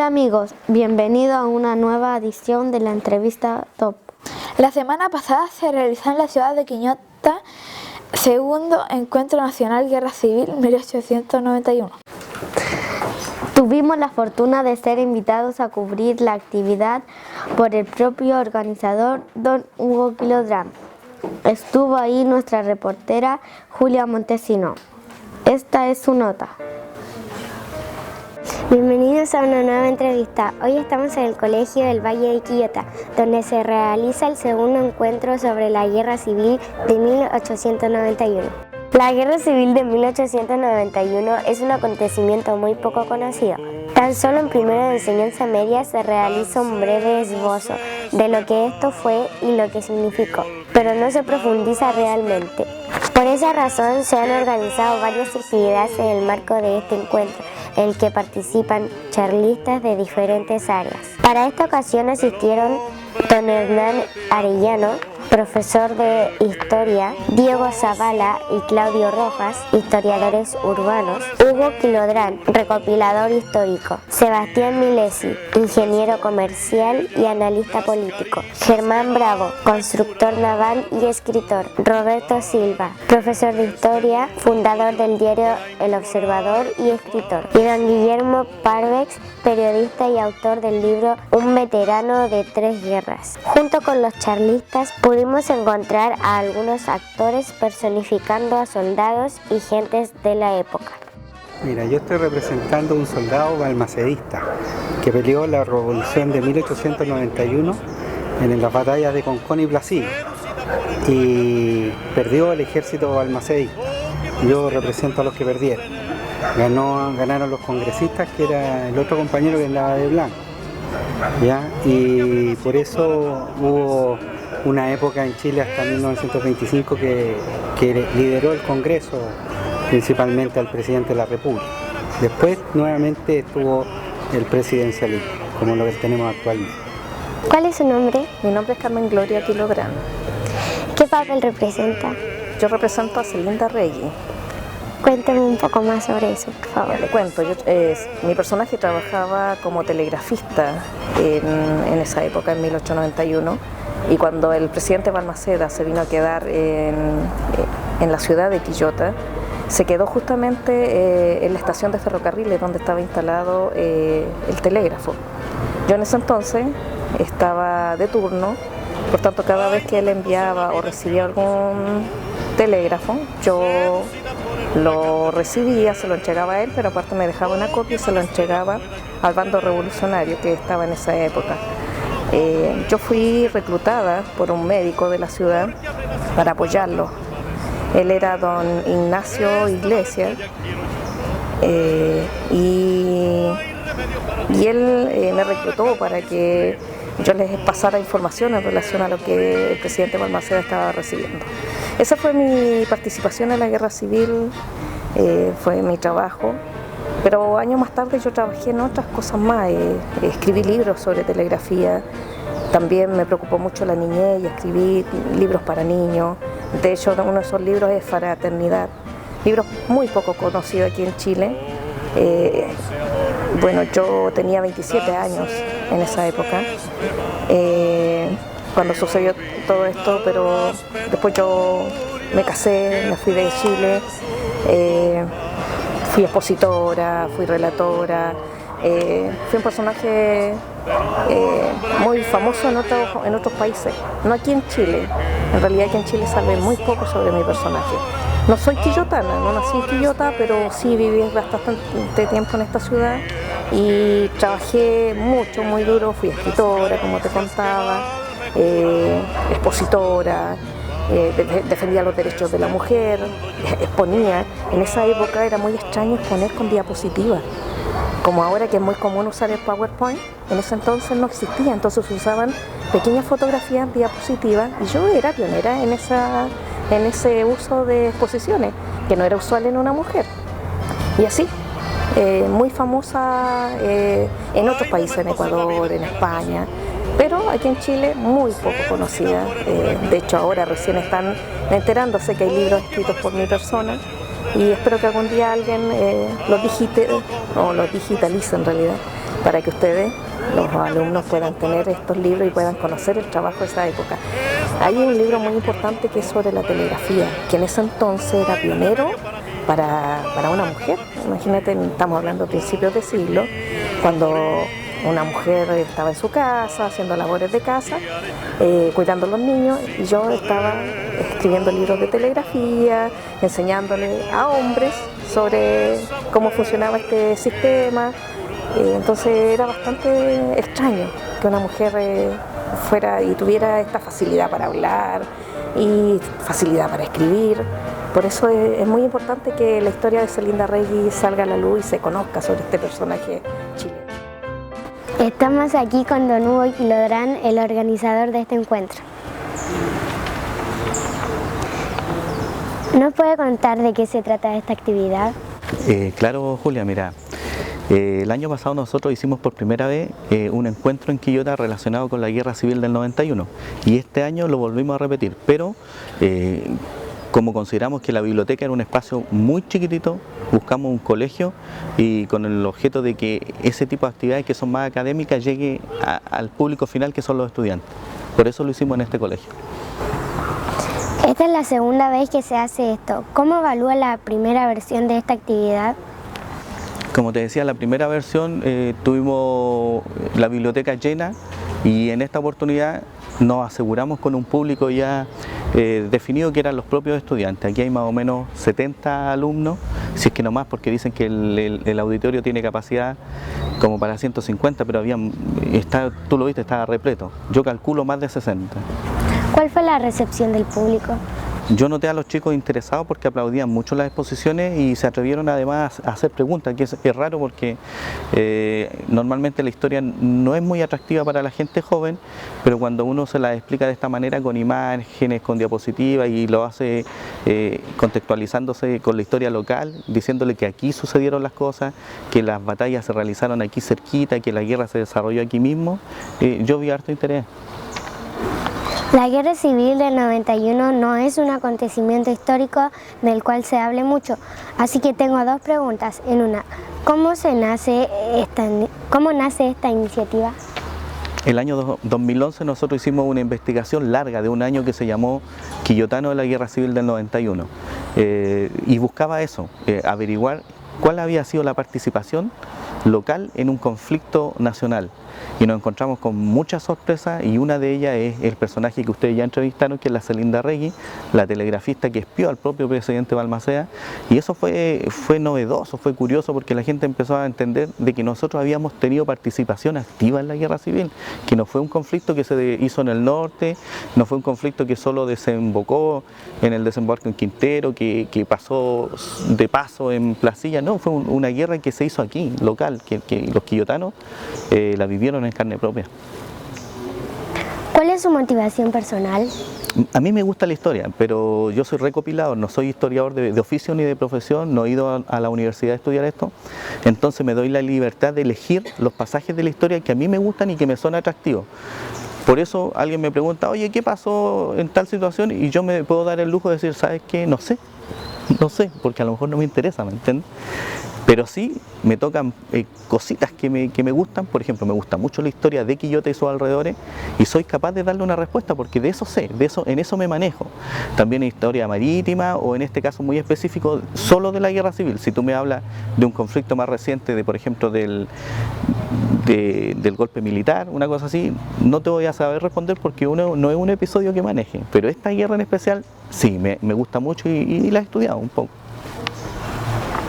Hola amigos, bienvenidos a una nueva edición de la entrevista Top. La semana pasada se realizó en la ciudad de Quillota segundo Encuentro Nacional Guerra Civil 1891. Tuvimos la fortuna de ser invitados a cubrir la actividad por el propio organizador, don Hugo Quilodrán. Estuvo ahí nuestra reportera Julia Montesino. Esta es su nota. Bienvenidos a una nueva entrevista. Hoy estamos en el Colegio del Valle de Quillota, donde se realiza el segundo encuentro sobre la Guerra Civil de 1891. La Guerra Civil de 1891 es un acontecimiento muy poco conocido. Tan solo en primero de enseñanza media se realiza un breve esbozo de lo que esto fue y lo que significó, pero no se profundiza realmente. Por esa razón se han organizado varias actividades en el marco de este encuentro, en el que participan charlistas de diferentes áreas. Para esta ocasión asistieron don Hernán Arellano, profesor de Historia, Diego Zavala y Claudio Rojas, historiadores urbanos, Hugo Quilodrán, recopilador histórico, Sebastián Milesi, ingeniero comercial y analista político, Germán Bravo, constructor naval y escritor, Roberto Silva, profesor de Historia, fundador del diario El Observador y escritor, y don Guillermo Parvex, periodista y autor del libro Un veterano de 3 guerras. Junto con los charlistas pudimos encontrar a algunos actores personificando a soldados y gentes de la época. Mira, yo estoy representando a un soldado balmacedista que peleó la revolución de 1891 en las batallas de Concón y Plací y perdió el ejército balmacedista. Yo represento a los que perdieron. Ganaron los congresistas, que era el otro compañero que andaba de blanco, ¿ya? Y por eso hubo una época en Chile hasta 1925 que lideró el Congreso, principalmente al presidente de la República. Después nuevamente estuvo el presidencialismo, como lo que tenemos actualmente. ¿Cuál es su nombre? Mi nombre es Carmen Gloria Quilodrán. ¿Qué papel representa? Yo represento a Celinda Regui. Cuénteme un poco más sobre eso, por favor. Le cuento, mi personaje trabajaba como telegrafista en esa época, en 1891, y cuando el presidente Balmaceda se vino a quedar en la ciudad de Quillota, se quedó justamente en la estación de ferrocarriles donde estaba instalado el telégrafo. Yo en ese entonces estaba de turno, por tanto cada vez que él enviaba o recibía algún telégrafo, yo lo recibía, se lo entregaba a él, pero aparte me dejaba una copia y se lo entregaba al bando revolucionario que estaba en esa época. Yo fui reclutada por un médico de la ciudad para apoyarlo. Él era don Ignacio Iglesias y él me reclutó para que yo les pasara información en relación a lo que el presidente Balmaceda estaba recibiendo. Esa fue mi participación en la Guerra Civil, fue mi trabajo, pero años más tarde yo trabajé en otras cosas más, escribí libros sobre telegrafía, también me preocupó mucho la niñez y escribí libros para niños. De hecho, uno de esos libros es Fraternidad, libros muy poco conocidos aquí en Chile. Bueno, yo tenía 27 años en esa época, cuando sucedió todo esto, pero después yo me casé, me fui de Chile, fui expositora, fui relatora, fui un personaje muy famoso en otros países, no aquí en Chile. En realidad aquí en Chile saben muy poco sobre mi personaje. No soy quillotana, no nací en Quillota, pero sí viví bastante tiempo en esta ciudad y trabajé mucho, muy duro, fui escritora, como te contaba, expositora, defendía los derechos de la mujer, exponía. En esa época era muy extraño exponer con diapositivas, como ahora que es muy común usar el PowerPoint. En ese entonces no existía, entonces usaban pequeñas fotografías, diapositivas, y yo era pionera en ese uso de exposiciones, que no era usual en una mujer. Y así, muy famosa en otros países, en Ecuador, en España, pero aquí en Chile muy poco conocida. De hecho ahora recién están enterándose que hay libros escritos por mi persona, y espero que algún día alguien lo digitalice en realidad, para que ustedes, los alumnos, puedan tener estos libros y puedan conocer el trabajo de esa época. Hay un libro muy importante que es sobre la telegrafía, que en ese entonces era pionero para una mujer. Imagínate, estamos hablando de principios de siglo, cuando una mujer estaba en su casa, haciendo labores de casa, cuidando a los niños, y yo estaba escribiendo libros de telegrafía, enseñándole a hombres sobre cómo funcionaba este sistema. Entonces era bastante extraño que una mujer fuera y tuviera esta facilidad para hablar y facilidad para escribir. Por eso es muy importante que la historia de Celinda Regui salga a la luz y se conozca sobre este personaje chileno. Estamos aquí con don Hugo Quilodrán, el organizador de este encuentro. ¿Nos puede contar de qué se trata esta actividad? Claro, Julia, mira, el año pasado nosotros hicimos por primera vez un encuentro en Quillota relacionado con la Guerra Civil del 91 y este año lo volvimos a repetir, pero como consideramos que la biblioteca era un espacio muy chiquitito, buscamos un colegio y con el objeto de que ese tipo de actividades que son más académicas llegue al público final, que son los estudiantes. Por eso lo hicimos en este colegio. Esta es la segunda vez que se hace esto. ¿Cómo evalúa la primera versión de esta actividad? Como te decía, la primera versión tuvimos la biblioteca llena y en esta oportunidad nos aseguramos con un público ya definido, que eran los propios estudiantes. Aquí hay más o menos 70 alumnos, si es que no más, porque dicen que el auditorio tiene capacidad como para 150, pero tú lo viste, estaba repleto. Yo calculo más de 60. ¿Cuál fue la recepción del público? Yo noté a los chicos interesados porque aplaudían mucho las exposiciones y se atrevieron además a hacer preguntas, que es raro porque normalmente la historia no es muy atractiva para la gente joven, pero cuando uno se la explica de esta manera, con imágenes, con diapositivas, y lo hace contextualizándose con la historia local, diciéndole que aquí sucedieron las cosas, que las batallas se realizaron aquí cerquita, que la guerra se desarrolló aquí mismo, yo vi harto interés. La Guerra Civil del 91 no es un acontecimiento histórico del cual se hable mucho, así que tengo dos preguntas en una. ¿Cómo nace esta iniciativa? El año 2011 nosotros hicimos una investigación larga de un año que se llamó Quillotano de la Guerra Civil del 91 y buscaba eso, averiguar cuál había sido la participación local en un conflicto nacional. Y nos encontramos con muchas sorpresas, y una de ellas es el personaje que ustedes ya entrevistaron, que es la Celinda Regui, la telegrafista que espió al propio presidente Balmaceda, y eso fue novedoso, fue curioso, porque la gente empezó a entender de que nosotros habíamos tenido participación activa en la guerra civil, que no fue un conflicto que se hizo en el norte, no fue un conflicto que solo desembocó en el desembarco en Quintero, que pasó de paso en Placilla, no, fue una guerra que se hizo aquí, local, que los quillotanos la vivieron en carne propia. ¿Cuál es su motivación personal? A mí me gusta la historia, pero yo soy recopilador, no soy historiador de oficio ni de profesión, no he ido a la universidad a estudiar esto, entonces me doy la libertad de elegir los pasajes de la historia que a mí me gustan y que me son atractivos. Por eso alguien me pregunta, oye, ¿qué pasó en tal situación? Y yo me puedo dar el lujo de decir, ¿sabes qué? No sé, porque a lo mejor no me interesa, ¿me entiendes? Pero sí me tocan cositas que me gustan. Por ejemplo, me gusta mucho la historia de Quillota y sus alrededores y soy capaz de darle una respuesta porque de eso sé, en eso me manejo. También historia marítima, o en este caso muy específico, solo de la guerra civil. Si tú me hablas de un conflicto más reciente, por ejemplo, del golpe militar, una cosa así, no te voy a saber responder porque no es un episodio que maneje. Pero esta guerra en especial, sí, me gusta mucho y la he estudiado un poco.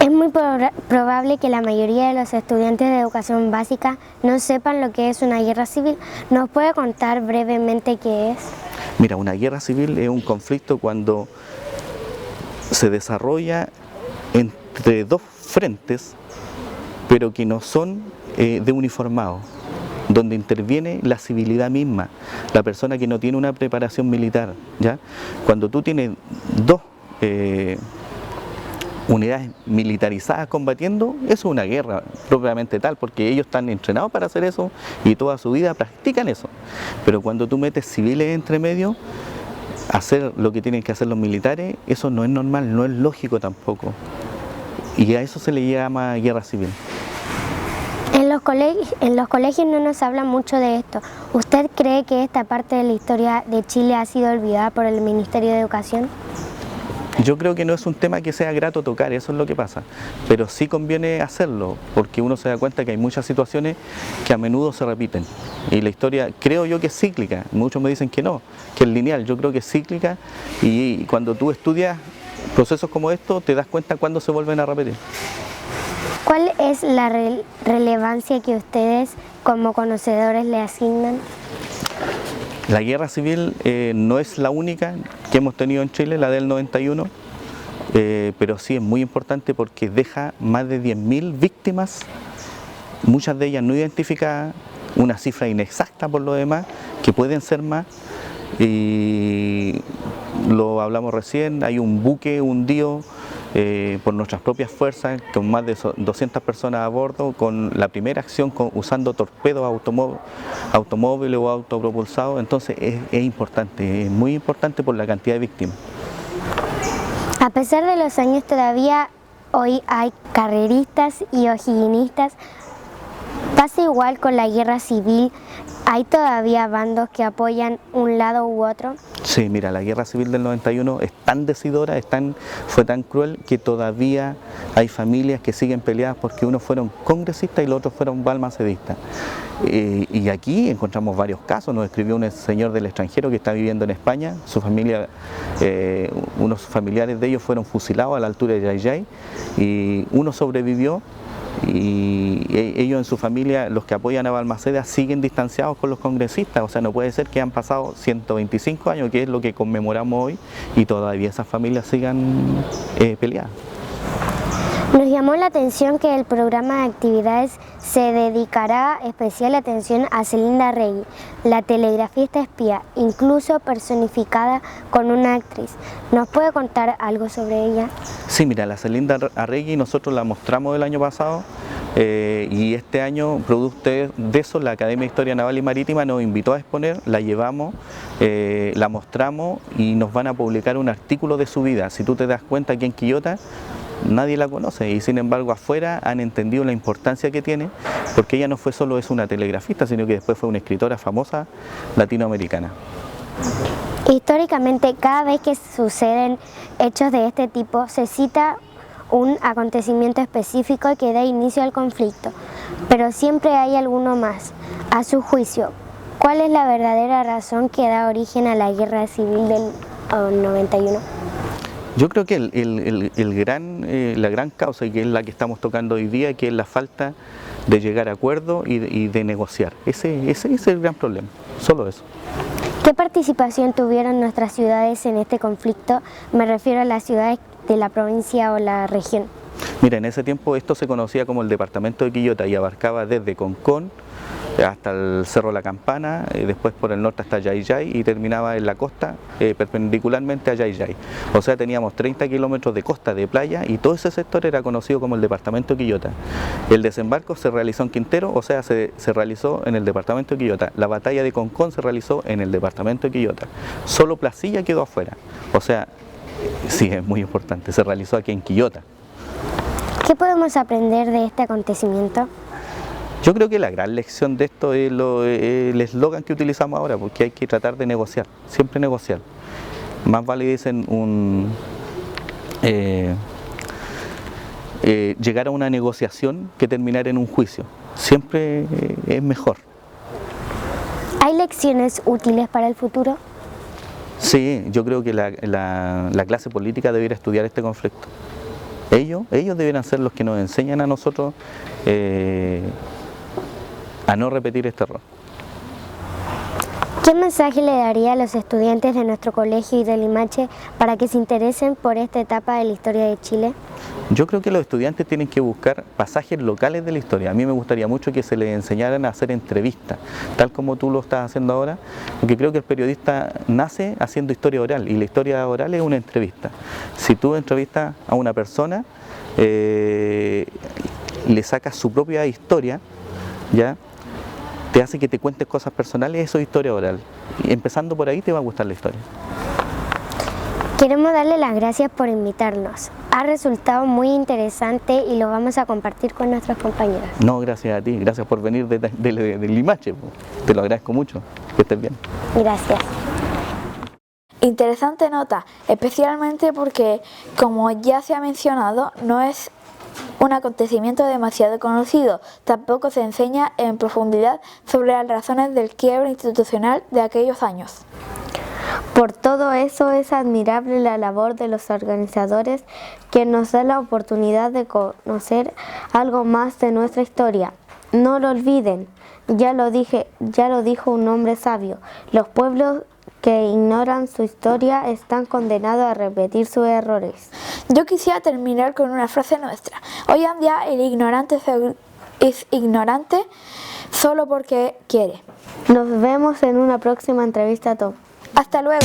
Es muy probable que la mayoría de los estudiantes de educación básica no sepan lo que es una guerra civil. ¿Nos puede contar brevemente qué es? Mira, una guerra civil es un conflicto cuando se desarrolla entre dos frentes, pero que no son de uniformados, donde interviene la civilidad misma, la persona que no tiene una preparación militar, ¿ya? Cuando tú tienes dos unidades militarizadas combatiendo, eso es una guerra propiamente tal, porque ellos están entrenados para hacer eso y toda su vida practican eso. Pero cuando tú metes civiles entre medio, hacer lo que tienen que hacer los militares, eso no es normal, no es lógico tampoco. Y a eso se le llama guerra civil. En los en los colegios no nos habla mucho de esto. ¿Usted cree que esta parte de la historia de Chile ha sido olvidada por el Ministerio de Educación? Yo creo que no es un tema que sea grato tocar, eso es lo que pasa, pero sí conviene hacerlo, porque uno se da cuenta que hay muchas situaciones que a menudo se repiten, y la historia creo yo que es cíclica. Muchos me dicen que no, que es lineal. Yo creo que es cíclica, y cuando tú estudias procesos como estos te das cuenta cuando se vuelven a repetir. ¿Cuál es la relevancia que ustedes como conocedores le asignan? La guerra civil no es la única que hemos tenido en Chile, la del 91, pero sí es muy importante porque deja más de 10.000 víctimas, muchas de ellas no identificadas, una cifra inexacta por lo demás, que pueden ser más, y lo hablamos recién, hay un buque hundido por nuestras propias fuerzas, con más de 200 personas a bordo, con la primera acción usando torpedos automóviles o autopropulsados. Entonces es importante, es muy importante por la cantidad de víctimas. A pesar de los años, todavía hoy hay carreristas y o'higginistas. ¿Pasa igual con la guerra civil? ¿Hay todavía bandos que apoyan un lado u otro? Sí, mira, la guerra civil del 91 es tan decidora, fue tan cruel, que todavía hay familias que siguen peleadas porque unos fueron congresistas y los otros fueron balmacedistas. Y aquí encontramos varios casos. Nos escribió un señor del extranjero que está viviendo en España, su familia, unos familiares de ellos fueron fusilados a la altura de Yayay, y uno sobrevivió. Y ellos en su familia, los que apoyan a Balmaceda, siguen distanciados con los congresistas. O sea, no puede ser que han pasado 125 años, que es lo que conmemoramos hoy, y todavía esas familias sigan peleadas. Nos llamó la atención que el programa de actividades se dedicará especial atención a Celinda Arregui, la telegrafista espía, incluso personificada con una actriz. ¿Nos puede contar algo sobre ella? Sí, mira, la Celinda Arregui nosotros la mostramos el año pasado, y este año, producto de eso, la Academia de Historia Naval y Marítima nos invitó a exponer, la llevamos, la mostramos, y nos van a publicar un artículo de su vida. Si tú te das cuenta, aquí en Quillota nadie la conoce, y sin embargo afuera han entendido la importancia que tiene, porque ella no fue solo una telegrafista, sino que después fue una escritora famosa latinoamericana. Históricamente, cada vez que suceden hechos de este tipo, se cita un acontecimiento específico que da inicio al conflicto, pero siempre hay alguno más. A su juicio, ¿cuál es la verdadera razón que da origen a la guerra civil del 91? Yo creo que la gran causa, y que es la que estamos tocando hoy día, que es la falta de llegar a acuerdo y de negociar. Ese es el gran problema, solo eso. ¿Qué participación tuvieron nuestras ciudades en este conflicto? Me refiero a las ciudades de la provincia o la región. Mira, en ese tiempo esto se conocía como el departamento de Quillota, y abarcaba desde Concón hasta el Cerro La Campana, después por el norte hasta Yayay, y terminaba en la costa perpendicularmente a Yayay. O sea, teníamos 30 kilómetros de costa, de playa, y todo ese sector era conocido como el departamento de Quillota. El desembarco se realizó en Quintero, o sea, se realizó en el departamento de Quillota. La batalla de Concón se realizó en el departamento de Quillota. Solo Placilla quedó afuera. O sea, sí, es muy importante, se realizó aquí en Quillota. ¿Qué podemos aprender de este acontecimiento? Yo creo que la gran lección de esto es el eslogan que utilizamos ahora, porque hay que tratar de negociar, siempre negociar. Más vale, dicen, llegar a una negociación que terminar en un juicio. Siempre es mejor. ¿Hay lecciones útiles para el futuro? Sí, yo creo que la clase política debería estudiar este conflicto. Ellos deberían ser los que nos enseñan a nosotros a no repetir este error. ¿Qué mensaje le daría a los estudiantes de nuestro colegio y de Limache para que se interesen por esta etapa de la historia de Chile? Yo creo que los estudiantes tienen que buscar pasajes locales de la historia. A mí me gustaría mucho que se les enseñaran a hacer entrevistas, tal como tú lo estás haciendo ahora, porque creo que el periodista nace haciendo historia oral, y la historia oral es una entrevista. Si tú entrevistas a una persona, le sacas su propia historia, ¿ya? Te hace que te cuentes cosas personales, eso es historia oral. Y empezando por ahí te va a gustar la historia. Queremos darle las gracias por invitarnos. Ha resultado muy interesante y lo vamos a compartir con nuestros compañeros. No, gracias a ti, gracias por venir de Limache, po. Te lo agradezco mucho, que estés bien. Gracias. Interesante nota, especialmente porque, como ya se ha mencionado, no es un acontecimiento demasiado conocido. Tampoco se enseña en profundidad sobre las razones del quiebre institucional de aquellos años. Por todo eso es admirable la labor de los organizadores que nos da la oportunidad de conocer algo más de nuestra historia. No lo olviden, ya lo dijo un hombre sabio, los pueblos que ignoran su historia están condenados a repetir sus errores. Yo quisiera terminar con una frase nuestra. Hoy en día el ignorante es ignorante solo porque quiere. Nos vemos en una próxima entrevista top. Hasta luego.